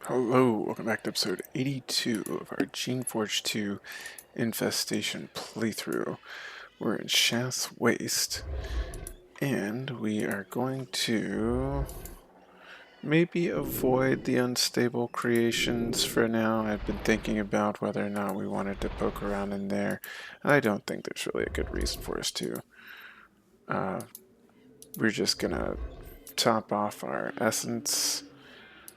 Hello, welcome back to episode 82 of our Geneforge 2 Infestation playthrough. We're in Shath's Waste, and we are going to maybe avoid the unstable creations for now. I've been thinking about whether or not we wanted to poke around in there. I don't think there's really a good reason for us to. We're just gonna top off our essence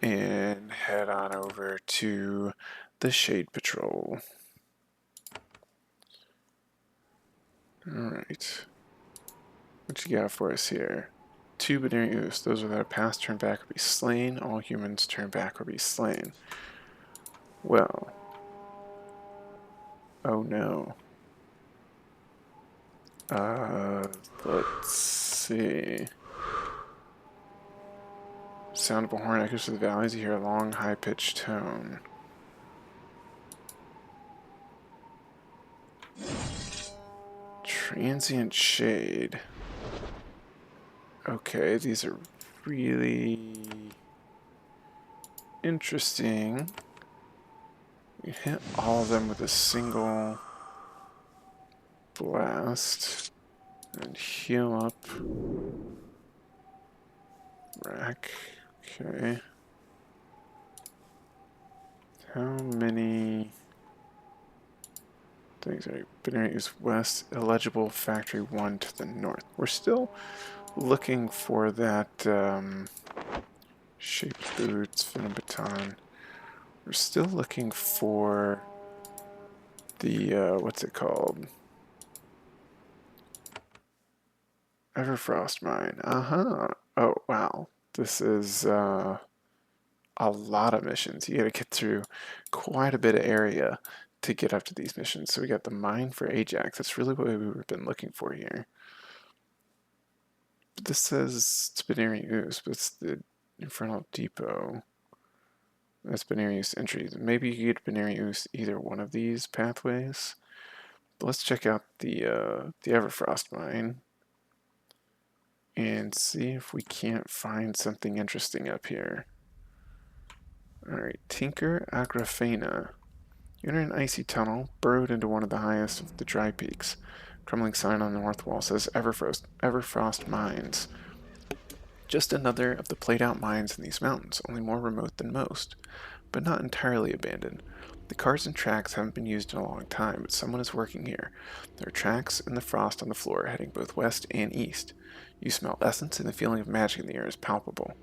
and head on over to the Shade Patrol. Alright. What you got for us here? Two binary ooze. Those without a past turn back or be slain. All humans turn back or be slain. Well. Oh no. Let's see. Sound of a horn echoes through the valleys. You hear a long, high-pitched tone. Transient shade. Okay, these are really interesting. We hit all of them with a single blast and heal up. Rack. Okay. How many things are binary is west? Illegible factory 1 to the north. We're still looking for that shaped boots, venom baton. We're still looking for the what's it called? Everfrost Mine. Oh wow. This is a lot of missions. You gotta get through quite a bit of area to get up to these missions. So we got the mine for Ajax. That's really what we've been looking for here. But this says it's binary ooze, but it's the Infernal Depot. That's binary ooze entries. Maybe you get binary ooze either one of these pathways. But let's check out the Everfrost Mine and see if we can't find something interesting up here. Alright, Tinker Agrafena. You enter an icy tunnel, burrowed into one of the highest of the dry peaks. Crumbling sign on the north wall says Everfrost Mines. Just another of the played-out mines in these mountains, only more remote than most, but not entirely abandoned. The cars and tracks haven't been used in a long time, but someone is working here. There are tracks in the frost on the floor, heading both west and east. You smell essence, and the feeling of magic in the air is palpable.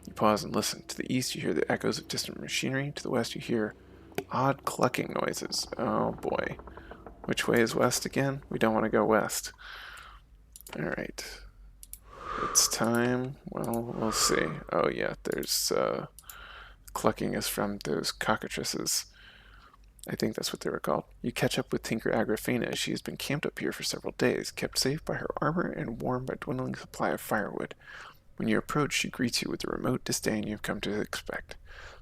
You pause and listen. To the east, you hear the echoes of distant machinery. To the west, you hear odd clucking noises. Oh boy. Which way is west again? We don't want to go west. Alright. It's time. Well, we'll see. Oh yeah, there's clucking is from those cockatrices. I think that's what they were called. You catch up with Tinker Agrafena. She has been camped up here for several days, kept safe by her armor and warmed by a dwindling supply of firewood. When you approach, she greets you with the remote disdain you've come to expect.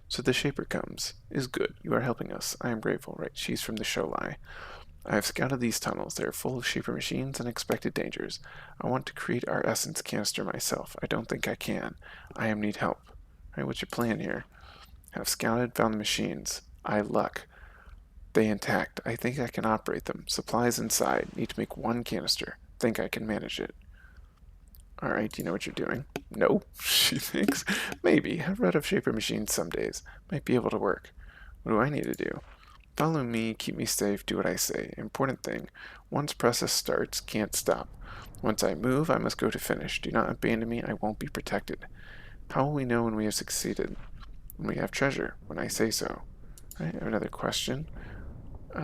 So the Shaper comes. Is good. You are helping us. I am grateful. Right, she's from the Sholai. I have scouted these tunnels. They are full of Shaper machines and unexpected dangers. I want to create our essence canister myself. I don't think I can. I need help. Alright, what's your plan here? Have scouted, found the machines. Luck. They intact. I think I can operate them. Supplies inside. Need to make one canister. Think I can manage it. Alright, do you know what you're doing? No, she thinks. Maybe. I've read of Shaper machines some days. Might be able to work. What do I need to do? Follow me, keep me safe, do what I say. Important thing. Once process starts, can't stop. Once I move, I must go to finish. Do not abandon me, I won't be protected. How will we know when we have succeeded? When we have treasure, when I say so. Right, I have another question.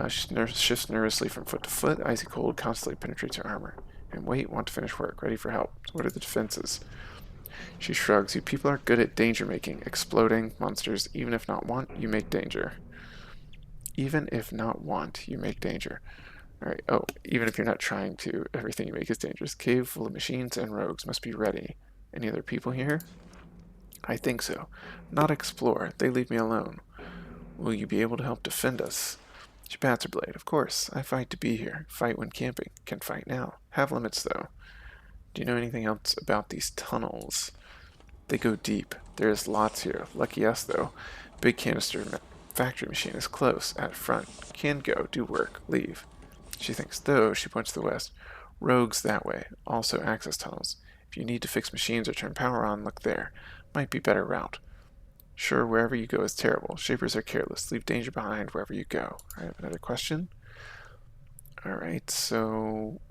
She shifts nervously from foot to foot. Icy cold constantly penetrates her armor. And wait, want to finish work, ready for help. What are the defenses? She shrugs. You people are good at danger making, exploding monsters. Even if not want, you make danger. Even if not want, you make danger. Alright, oh, even if you're not trying to, everything you make is dangerous. Cave full of machines and rogues must be ready. Any other people here? I think so. Not explore. They leave me alone. Will you be able to help defend us? She pats her blade. Of course. I fight to be here. Fight when camping. Can fight now. Have limits, though. Do you know anything else about these tunnels? They go deep. There's lots here. Lucky us, though. Big canister factory machine is close, at front. Can go, do work, leave. She thinks, though, she points to the west. Rogues that way, also access tunnels. If you need to fix machines or turn power on, look there. Might be better route. Sure, wherever you go is terrible. Shapers are careless. Leave danger behind wherever you go. I have another question. Alright, so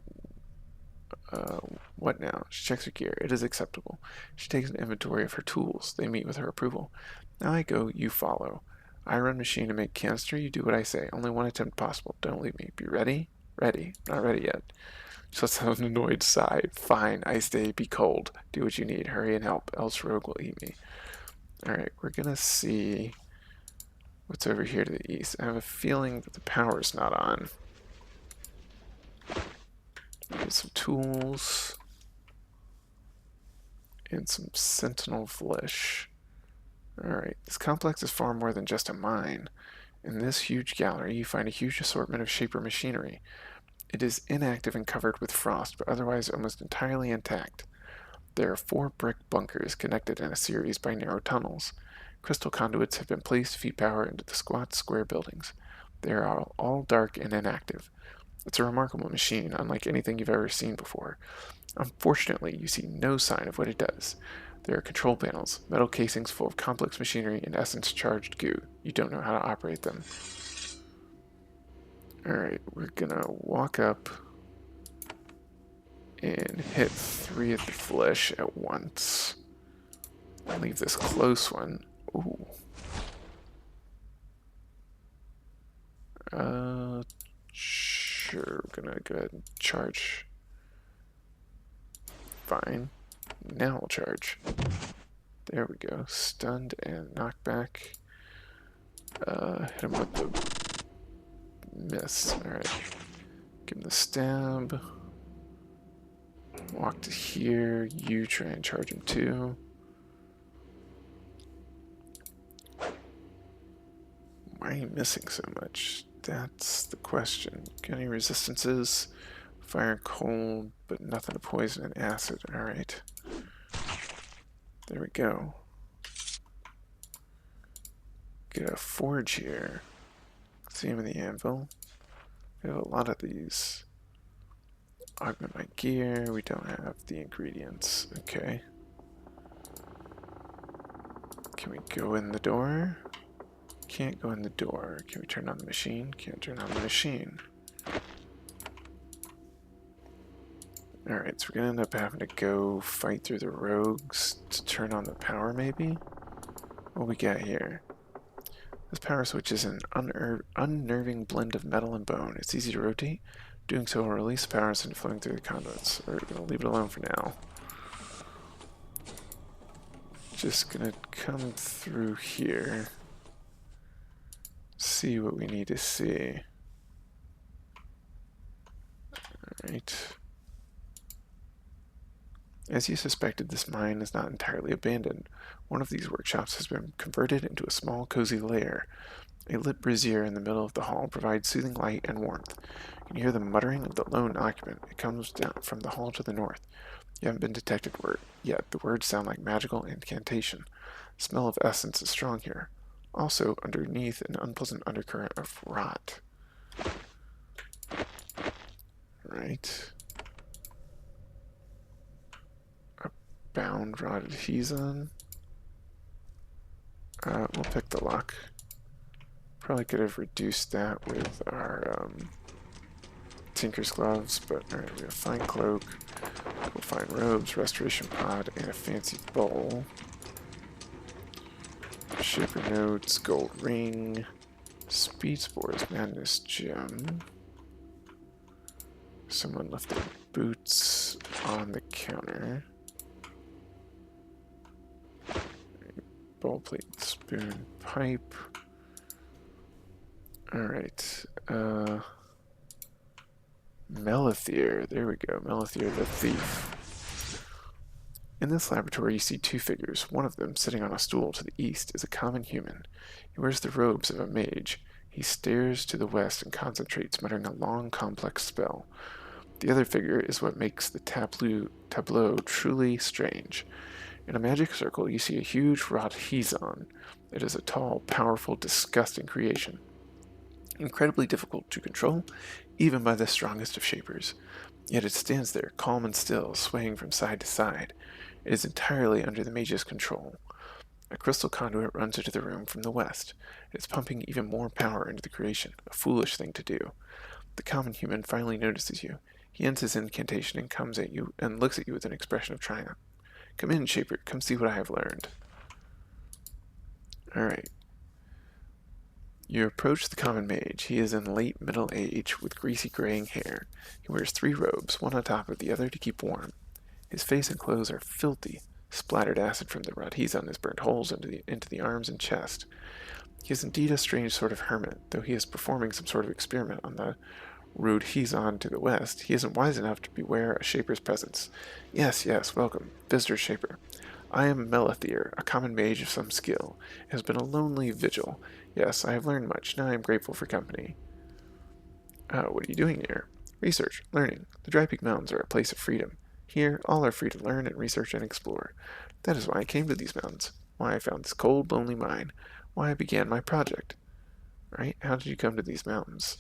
what now? She checks her gear. It is acceptable. She takes an inventory of her tools. They meet with her approval. Now I go, you follow. I run machine to make canister, you do what I say. Only one attempt possible. Don't leave me. Be ready? Ready. Not ready yet. She lets out an annoyed sigh. Fine, I stay. Be cold. Do what you need. Hurry and help, else Rogue will eat me. Alright, we're gonna see what's over here to the east. I have a feeling that the power's not on. Get some tools. And some sentinel flesh. Alright, this complex is far more than just a mine. In this huge gallery, you find a huge assortment of shaper machinery. It is inactive and covered with frost, but otherwise almost entirely intact. There are 4 brick bunkers connected in a series by narrow tunnels. Crystal conduits have been placed to feed power into the squat, square buildings. They are all dark and inactive. It's a remarkable machine, unlike anything you've ever seen before. Unfortunately, you see no sign of what it does. There are control panels, metal casings full of complex machinery and essence-charged goo. You don't know how to operate them. Alright, we're gonna walk up and hit 3 of the flesh at once. Leave this close one. Ooh. Sure, we're gonna go ahead and charge. Fine. Now we'll charge. There we go. Stunned and knockback. Hit him with the miss. Alright. Give him the stab. Walk to here. You try and charge him too. Why are you missing so much? That's the question. Got any resistances? Fire and cold, but nothing to poison and acid. Alright. There we go. Get a forge here. Examine the anvil. We have a lot of these. Augment my gear. We don't have the ingredients. Okay. Can we go in the door? Can't go in the door. Can we turn on the machine? Can't turn on the machine. Alright, so we're gonna end up having to go fight through the rogues to turn on the power, maybe? What we got here? This power switch is an unnerving blend of metal and bone. It's easy to rotate. Doing so will release the power instead of flowing through the conduits. We're gonna leave it alone for now. Just gonna come through here. See what we need to see. Alright. As you suspected, this mine is not entirely abandoned. One of these workshops has been converted into a small, cozy lair. A lit brazier in the middle of the hall provides soothing light and warmth. You can hear the muttering of the lone occupant. It comes down from the hall to the north. You haven't been detected yet. The words sound like magical incantation. The smell of essence is strong here. Also, underneath, an unpleasant undercurrent of rot. Right. Bound rod adhesion. We'll pick the lock. Probably could have reduced that with our tinker's gloves, but alright, we have a fine cloak, we'll find robes, restoration pod, and a fancy bowl. Shaper notes, gold ring, speed spores, madness gem. Someone left their boots on the counter. Bowl plate, spoon, pipe. Alright, Melithier, there we go, Melithier the thief. In this laboratory you see 2 figures. One of them, sitting on a stool to the east, is a common human. He wears the robes of a mage. He stares to the west and concentrates, muttering a long, complex spell. The other figure is what makes the tableau truly strange. In a magic circle, you see a huge rod Hizon. It is a tall, powerful, disgusting creation, incredibly difficult to control, even by the strongest of shapers. Yet it stands there, calm and still, swaying from side to side. It is entirely under the mage's control. A crystal conduit runs into the room from the west. It is pumping even more power into the creation, a foolish thing to do. The common human finally notices you. He ends his incantation and comes at you and looks at you with an expression of triumph. Come in, Shaper. Come see what I have learned. Alright. You approach the common mage. He is in late middle age with greasy graying hair. He wears 3 robes, one on top of the other to keep warm. His face and clothes are filthy. Splattered acid from the Radhizan has burned holes into the arms and chest. He is indeed a strange sort of hermit, though he is performing some sort of experiment on the Radhizan to the west. He isn't wise enough to beware a Shaper's presence. Yes, yes, welcome, visitor Shaper. I am Melithir, a common mage of some skill. It has been a lonely vigil. Yes, I have learned much. Now I am grateful for company. What are you doing here? Research, learning. The Dry Peak Mountains are a place of freedom. Here, all are free to learn and research and explore. That is why I came to these mountains. Why I found this cold, lonely mine. Why I began my project. Right? How did you come to these mountains?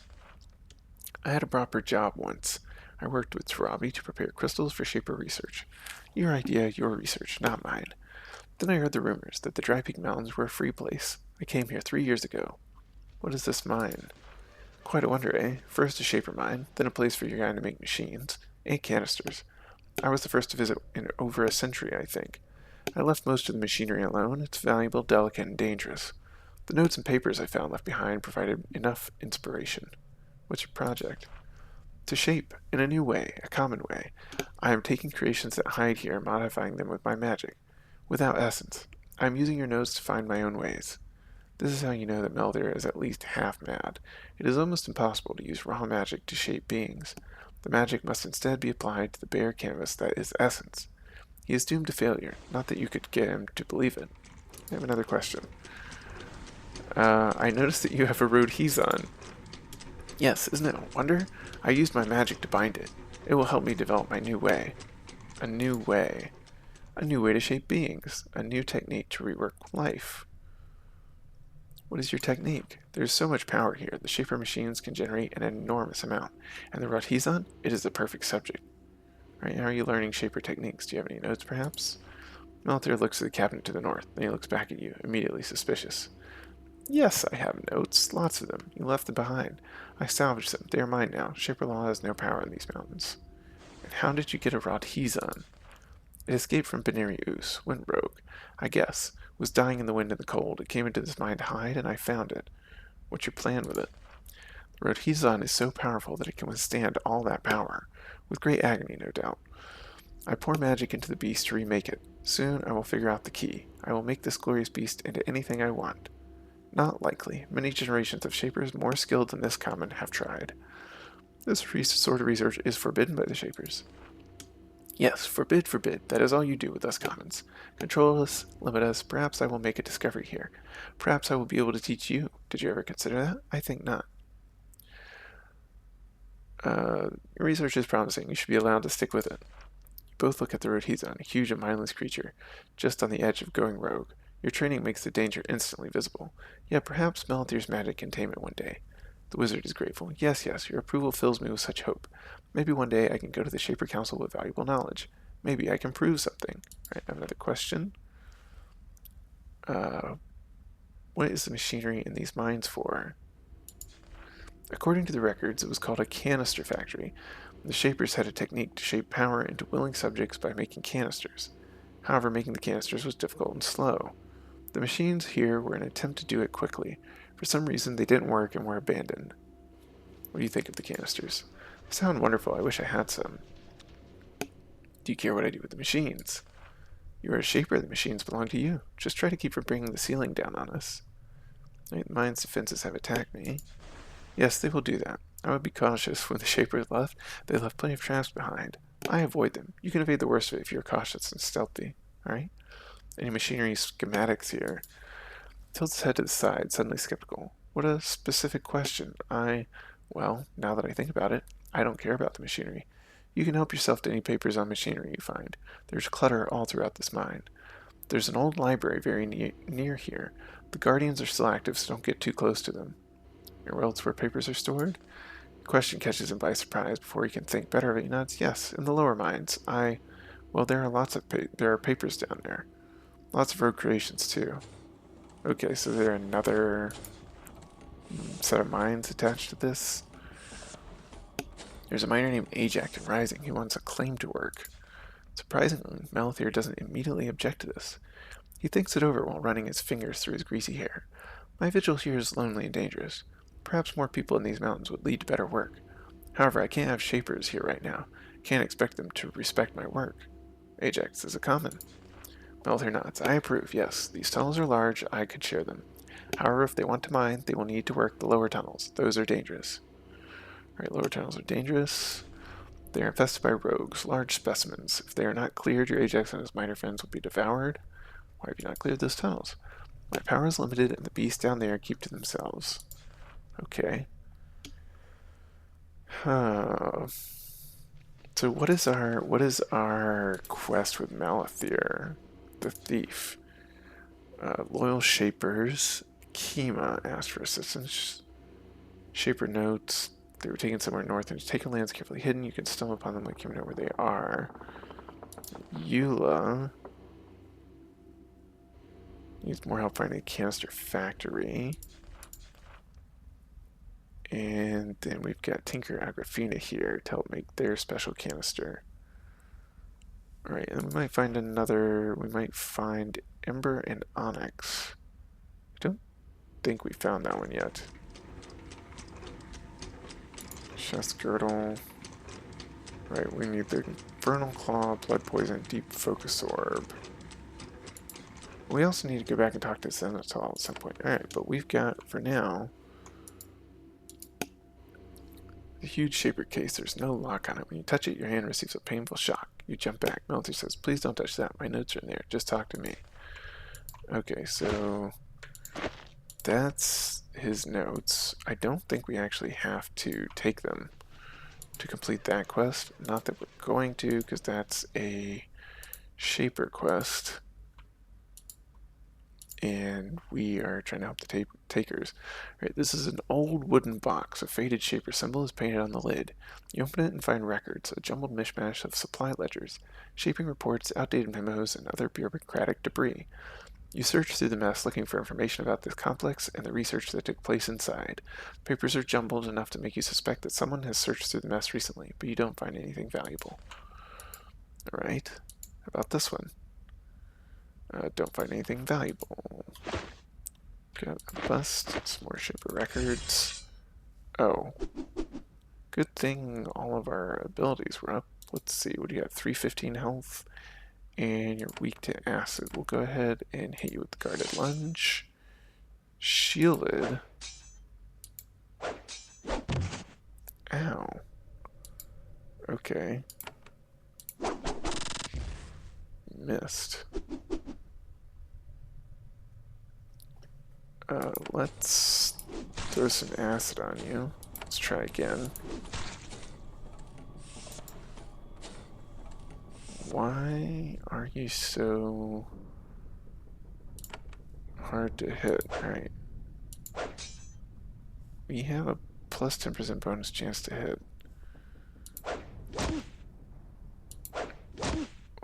I had a proper job once. I worked with Tarabi to prepare crystals for Shaper research. Your idea, your research, not mine. Then I heard the rumors that the Dry Peak Mountains were a free place. I came here 3 years ago. What is this mine? Quite a wonder, eh? First a Shaper mine, then a place for your guy to make machines. 8 canisters. I was the first to visit in over a century, I think. I left most of the machinery alone. It's valuable, delicate, and dangerous. The notes and papers I found left behind provided enough inspiration. What's your project? To shape, in a new way, a common way. I am taking creations that hide here and modifying them with my magic. Without essence. I am using your notes to find my own ways. This is how you know that Meldir is at least half mad. It is almost impossible to use raw magic to shape beings. The magic must instead be applied to the bare canvas that is essence. He is doomed to failure, not that you could get him to believe it. I have another question. I noticed that you have a Radhizan. Yes, isn't it a wonder? I used my magic to bind it. It will help me develop my new way. A new way. A new way to shape beings. A new technique to rework life. What is your technique? There is so much power here. The Shaper machines can generate an enormous amount. And the Radhizan? It is the perfect subject. Right, how are you learning Shaper techniques? Do you have any notes, perhaps? Melithir looks at the cabinet to the north. Then he looks back at you, immediately suspicious. Yes, I have notes. Lots of them. You left them behind. I salvaged them. They are mine now. Shaper law has no power in these mountains. And how did you get a Radhizan? It escaped from Beniri Us, went rogue. I guess. Was dying in the wind and the cold. It came into this mine to hide, and I found it. What's your plan with it? The Radhizan is so powerful that it can withstand all that power. With great agony, no doubt. I pour magic into the beast to remake it. Soon I will figure out the key. I will make this glorious beast into anything I want. Not likely. Many generations of Shapers more skilled than this common have tried. This sort of research is forbidden by the Shapers. Yes, forbid, forbid. That is all you do with us commons. Control us, limit us. Perhaps I will make a discovery here. Perhaps I will be able to teach you. Did you ever consider that? I think not. Your research is promising. You should be allowed to stick with it. You both look at the Radhizan, a huge and mindless creature, just on the edge of going rogue. Your training makes the danger instantly visible. Yet perhaps Melithir's magic can tame it one day. The wizard is grateful. Yes, yes, your approval fills me with such hope. Maybe one day I can go to the Shaper Council with valuable knowledge. Maybe I can prove something. Alright, I have another question. What is the machinery in these mines for? According to the records, it was called a canister factory. The Shapers had a technique to shape power into willing subjects by making canisters. However, making the canisters was difficult and slow. The machines here were an attempt to do it quickly. For some reason, they didn't work and were abandoned. What do you think of the canisters? They sound wonderful. I wish I had some. Do you care what I do with the machines? You are a Shaper. The machines belong to you. Just try to keep from bringing the ceiling down on us. Right, mine's defenses have attacked me. Yes, they will do that. I would be cautious. When the Shapers left, they left plenty of traps behind. I avoid them. You can evade the worst of it if you're cautious and stealthy. Alright? Any machinery schematics here? Tilts his head to the side, suddenly skeptical. What a specific question. Well, now that I think about it, I don't care about the machinery. You can help yourself to any papers on machinery you find. There's clutter all throughout this mine. There's an old library very near here. The Guardians are still active, so don't get too close to them. Or else where papers are stored? The question catches him by surprise. Before he can think better of it, he nods. Yes, in the lower mines. Well, there are lots of there are papers down there. Lots of rogue creations, too. Okay, so there another set of mines attached to this. There's a miner named Ajax in Rising who wants a claim to work. Surprisingly, Malthier doesn't immediately object to this. He thinks it over while running his fingers through his greasy hair. My vigil here is lonely and dangerous. Perhaps more people in these mountains would lead to better work. However, I can't have shapers here right now. Can't expect them to respect my work. Ajax is a common. Malthier nods. I approve, yes. These tunnels are large. I could share them. However, if they want to mine, they will need to work the lower tunnels. Those are dangerous. Alright, lower tunnels are dangerous. They are infested by rogues, large specimens. If they are not cleared, your Ajax and his miner friends will be devoured. Why have you not cleared those tunnels? My power is limited, and the beasts down there keep to themselves. Okay. So what is our quest with Malthier, the thief? Loyal Shapers. Kima asked for assistance. Shaper notes they were taken somewhere north and taken lands carefully hidden. You can stumble upon them like you know where they are. Eula needs more help finding a canister factory. And then we've got Tinker Agrafina here to help make their special canister. Alright, and we might find another, we might find Ember and Onyx. I don't think we found that one yet. Chest Girdle. Right, we need the Infernal Claw, Blood Poison, Deep Focus Orb. We also need to go back and talk to Zenithal at some point. Alright, but we've got, for now, the huge shaper case. There's no lock on it. When you touch it, your hand receives a painful shock. You jump back. Melty says, please don't touch that. My notes are in there. Just talk to me. Okay, so that's his notes. I don't think we actually have to take them to complete that quest. Not that we're going to, because that's a shaper quest. And we are trying to help the takers. Right, this is an old wooden box. A faded shaper symbol is painted on the lid. You open it and find records, a jumbled mishmash of supply ledgers, shaping reports, outdated memos, and other bureaucratic debris. You search through the mess looking for information about this complex and the research that took place inside. Papers are jumbled enough to make you suspect that someone has searched through the mess recently, but you don't find anything valuable. Alright, how about this one? Don't find anything valuable. Got a bust, some more shaper records. Oh. Good thing all of our abilities were up. Let's see, what do you got? 315 health, and you're weak to acid. We'll go ahead and hit you with the guarded lunge. Shielded. Ow. Okay. Missed. Let's throw some acid on you. Let's try again. Why are you so hard to hit? Alright. We have a plus 10% bonus chance to hit.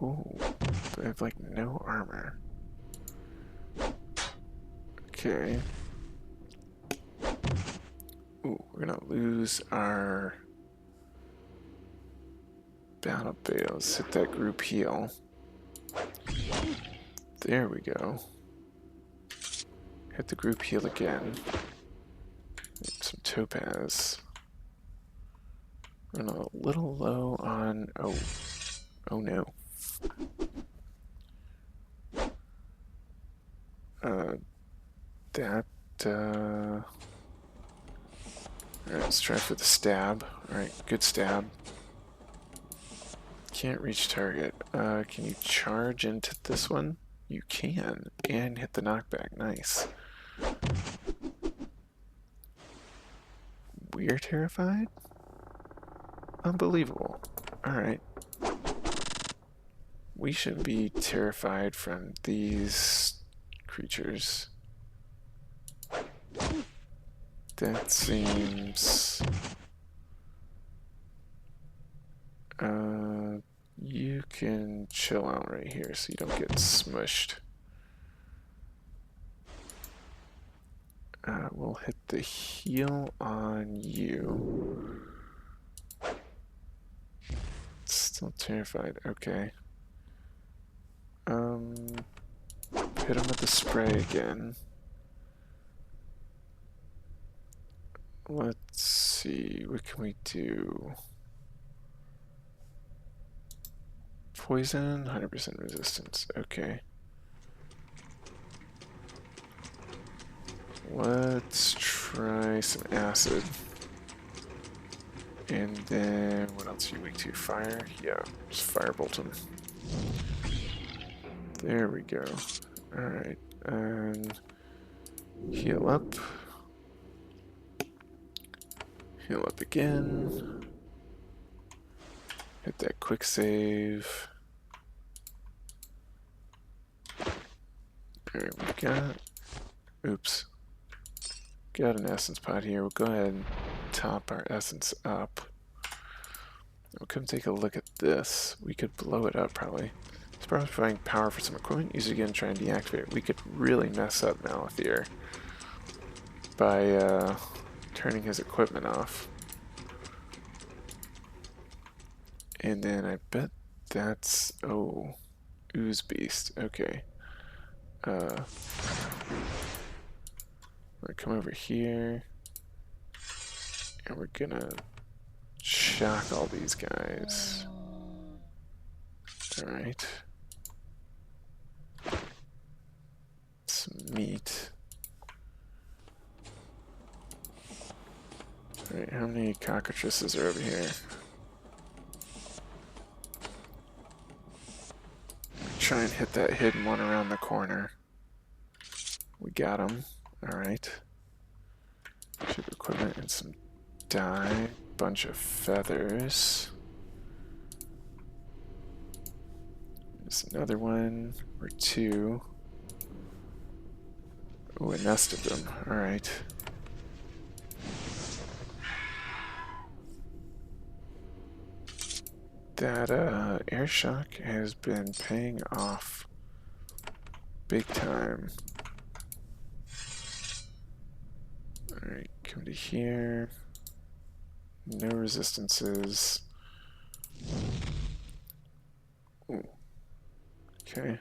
Ooh, but I have like no armor. Okay. Ooh, we're gonna lose our battle bales. Hit that group heal. There we go. Hit the group heal again. Some topaz. Run a little low on. Oh no. Alright, let's try for the stab. Alright, good stab. Can't reach target. Can you charge into this one? You can. And hit the knockback. Nice. We're terrified? Unbelievable. Alright. we shouldn't be terrified from these creatures. That seems... you can chill out right here so you don't get smushed. We'll hit the heal on you. Still terrified, okay. Hit him with the spray again. Let's see, what can we do? Poison, 100% resistance, okay. Let's try some acid. And then, what else are you weak to? Fire? Yeah, just firebolt him. There we go. Alright, and heal up. Heal up again. Hit that quick save. Alright, we've got... Oops. Got an essence pot here. We'll go ahead and top our essence up. We'll come take a look at this. We could blow it up probably. It's probably providing power for some equipment. Use it again, try and deactivate it. We could really mess up Malathier by turning his equipment off. And then I bet that's... oh, Ooze Beast. Okay. We're gonna come over here. And we're gonna shock all these guys. Alright. Some meat. Alright, how many cockroaches are over here? Try and hit that hidden one around the corner. We got him. Alright. Cheap equipment and some dye. Bunch of feathers. There's another one or two. Oh, a nest of them. Alright. That air shock has been paying off big time. Alright, come to here. No resistances. Ooh. Okay.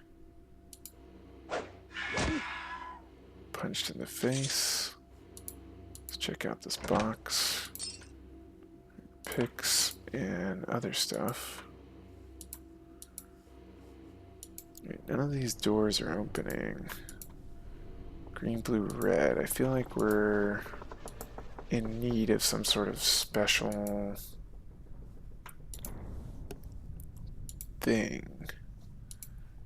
Punched in the face. Let's check out this box. Picks and other stuff. None of these doors are opening. Green, blue, red. I feel like we're in need of some sort of special thing.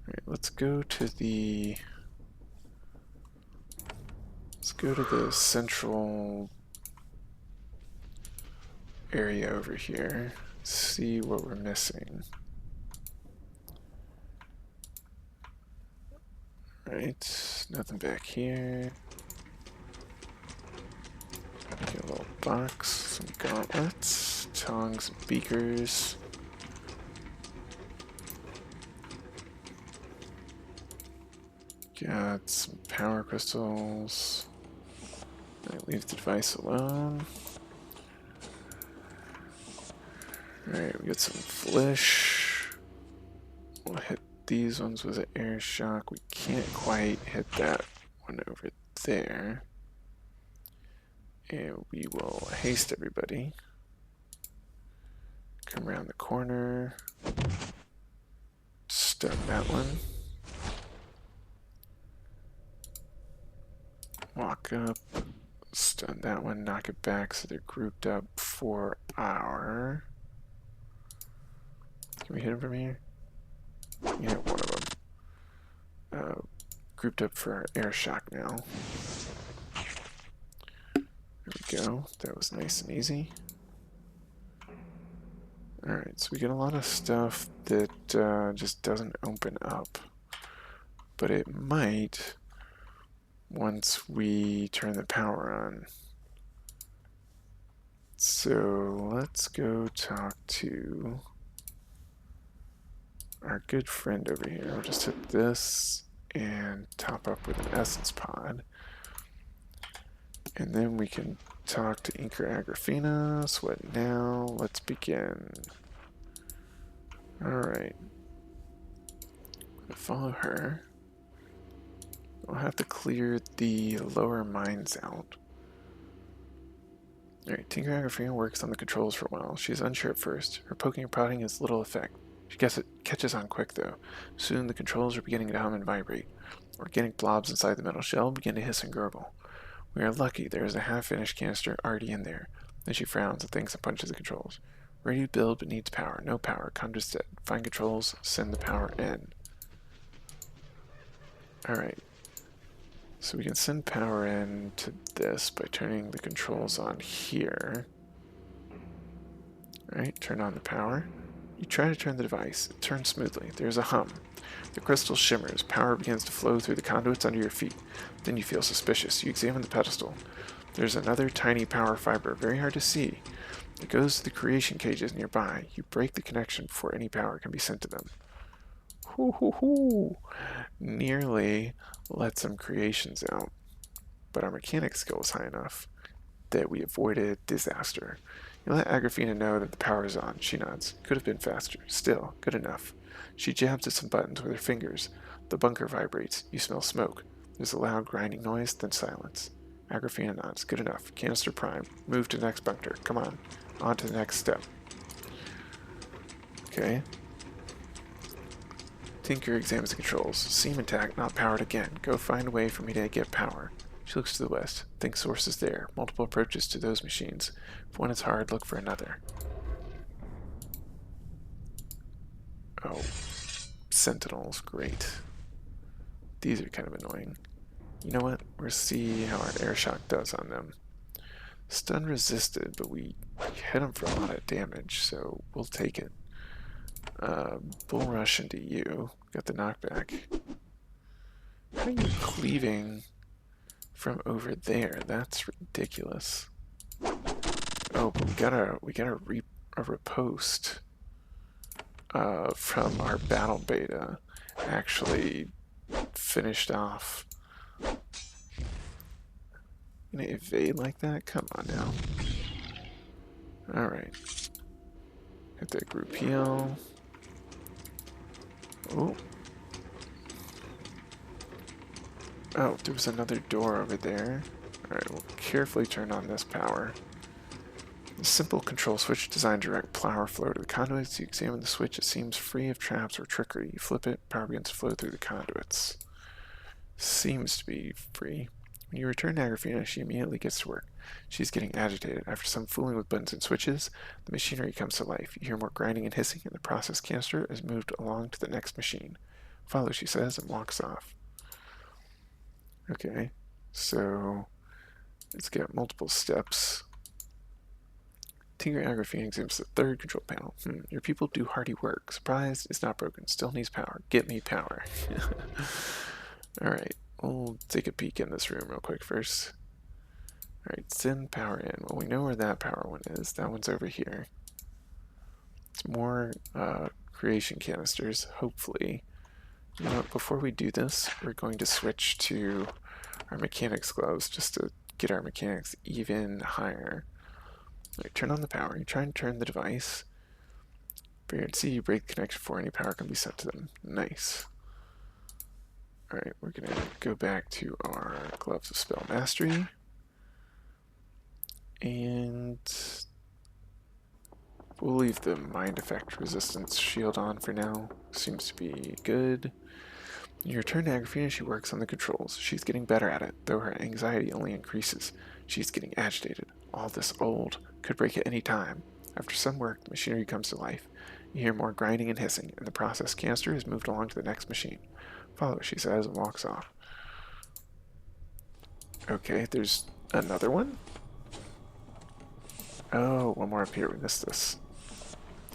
Alright, let's go to the central area over here. See what we're missing. Right, nothing back here. Get a little box, some gauntlets, tongs, and beakers. Got some power crystals. Alright, leave the device alone. Alright, we got some flesh. We'll hit these ones with an air shock. We can't quite hit that one over there. And we will haste everybody. Come around the corner. Stun that one. Walk up. Stun that one. Knock it back so they're grouped up for our... Can we hit them from here? We hit one of them. Grouped up for our air shock now. There we go. That was nice and easy. Alright, so we get a lot of stuff that just doesn't open up. But it might once we turn the power on. So let's go talk to our good friend over here. We'll just hit this and top up with an essence pod. And then we can talk to Inker Agrafina. So what now? Let's begin. Alright. Follow her. We'll have to clear the lower mines out. Alright, Tinker Agrafina works on the controls for a while. She's unsure at first. Her poking and prodding has little effect. She catches on quick though. Soon the controls are beginning to hum and vibrate. Organic blobs inside the metal shell begin to hiss and gurgle. We are lucky there is a half-finished canister already in there. Then she frowns and thinks and punches the controls. Ready to build but needs power. No power. Come instead. Find controls. Send the power in. Alright. So we can send power in to this by turning the controls on here. Alright, turn on the power. You try to turn the device. It turns smoothly. There's a hum. The crystal shimmers. Power begins to flow through the conduits under your feet. Then you feel suspicious. You examine the pedestal. There's another tiny power fiber, very hard to see. It goes to the creation cages nearby. You break the connection before any power can be sent to them. Hoo hoo hoo! Nearly let some creations out. But our mechanic skill was high enough that we avoided disaster. You let Agrafina know that the power is on. She nods. Could have been faster. Still, good enough. She jabs at some buttons with her fingers. The bunker vibrates. You smell smoke. There's a loud grinding noise, then silence. Agrafina nods. Good enough. Canister prime. Move to the next bunker. Come on. On to the next step. Okay. Tinker examines the controls. Seem intact, not powered again. Go find a way for me to get power. She looks to the west. Think source is there. Multiple approaches to those machines. If one is hard, look for another. Oh. Sentinels. Great. These are kind of annoying. You know what? We'll see how our air shock does on them. Stun resisted, but we hit them for a lot of damage, so we'll take it. Bull rush into you. Got the knockback. How are you cleaving from over there? That's ridiculous. Oh, but we got a riposte from our battle beta. Actually finished off. You gonna evade like that? Come on now. Alright. Hit that group heal. Oh. Oh, there was another door over there. Alright, we'll carefully turn on this power. A simple control switch designed to direct power flow to the conduits. You examine the switch, it seems free of traps or trickery. You flip it, power begins to flow through the conduits. Seems to be free. When you return to Agrafina, she immediately gets to work. She's getting agitated. After some fooling with buttons and switches, the machinery comes to life. You hear more grinding and hissing, and the process canister is moved along to the next machine. Follow, she says, and walks off. Okay, so it's got multiple steps. Tinker Agrafina examines the third control panel. Your people do hardy work. Surprised, it's not broken. Still needs power. Get me power. Alright, we'll take a peek in this room real quick first. Alright, send power in. Well, we know where that power one is. That one's over here. It's more creation canisters, hopefully. You know what, before we do this, we're going to switch to our mechanics gloves just to get our mechanics even higher. Right, turn on the power. You try and turn the device. See, you break the connection before any power can be sent to them. Nice. Alright, we're going to go back to our Gloves of Spell Mastery. And we'll leave the Mind Effect Resistance shield on for now. Seems to be good. In your turn to Agrafina, she works on the controls. She's getting better at it, though her anxiety only increases. She's getting agitated. All this old could break at any time. After some work, the machinery comes to life. You hear more grinding and hissing, and the process canister is moved along to the next machine. Follow, she says, and walks off. Okay, there's another one? Oh, one more up here. We missed this.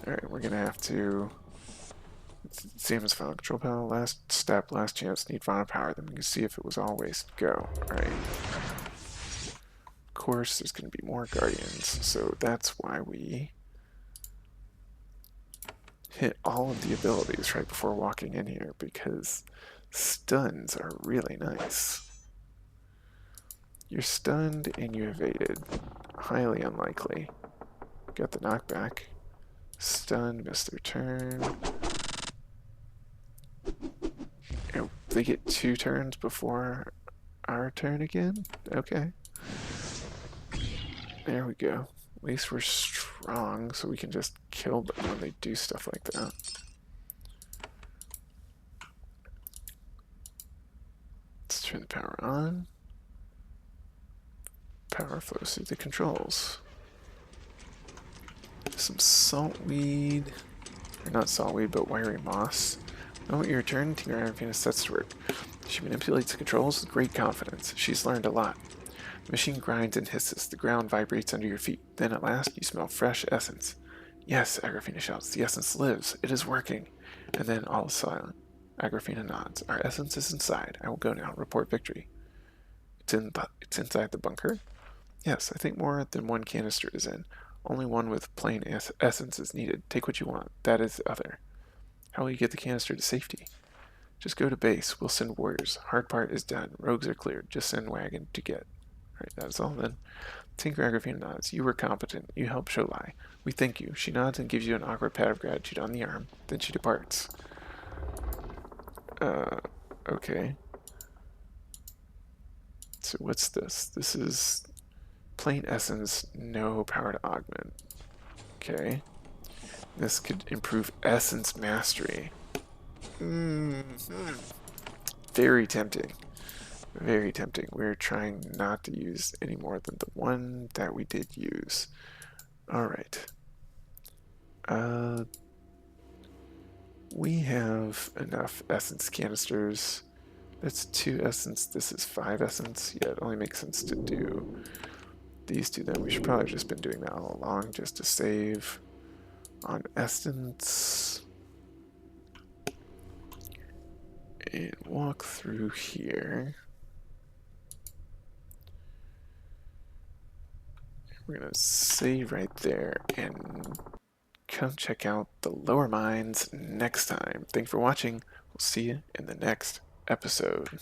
Alright, we're gonna have to... Same as final control panel. Last step, last chance, need final power. Then we can see if it was all waste. Go. Alright. Of course, there's gonna be more guardians, so that's why we hit all of the abilities right before walking in here, because stuns are really nice. You're stunned and you evaded. Highly unlikely. Got the knockback. Stunned, missed their turn. Oh, they get 2 turns before our turn again? Okay. There we go. At least we're strong, so we can just kill them when they do stuff like that. Let's turn the power on. Power flows through the controls. Some saltweed, or not saltweed, but wiry moss. Moment you return, Tinker Arafina sets to work. She manipulates the controls with great confidence. She's learned a lot. The machine grinds and hisses. The ground vibrates under your feet. Then at last you smell fresh essence. Yes, Agrafina shouts. The essence lives. It is working. And then all is silent. Agrafina nods. Our essence is inside. I will go now. Report victory. It's inside the bunker? Yes, I think more than one canister is in. Only one with plain essence is needed. Take what you want. That is the other. How will you get the canister to safety? Just go to base. We'll send warriors. Hard part is done. Rogues are cleared. Just send wagon to get. Alright, that's all then. Tinker Agrafina nods. You were competent. You helped Sholai. We thank you. She nods and gives you an awkward pat of gratitude on the arm. Then she departs. Okay. So what's this? This is plain essence, no power to augment. Okay. This could improve essence mastery. Very tempting. Very tempting. We're trying not to use any more than the one that we did use. Alright. We have enough essence canisters. That's 2 essence. This is 5 essence. Yeah, it only makes sense to do these 2 then. We should probably have just been doing that all along just to save on essence. And walk through here. We're going to save right there and come check out the lower mines next time. Thanks for watching. We'll see you in the next episode.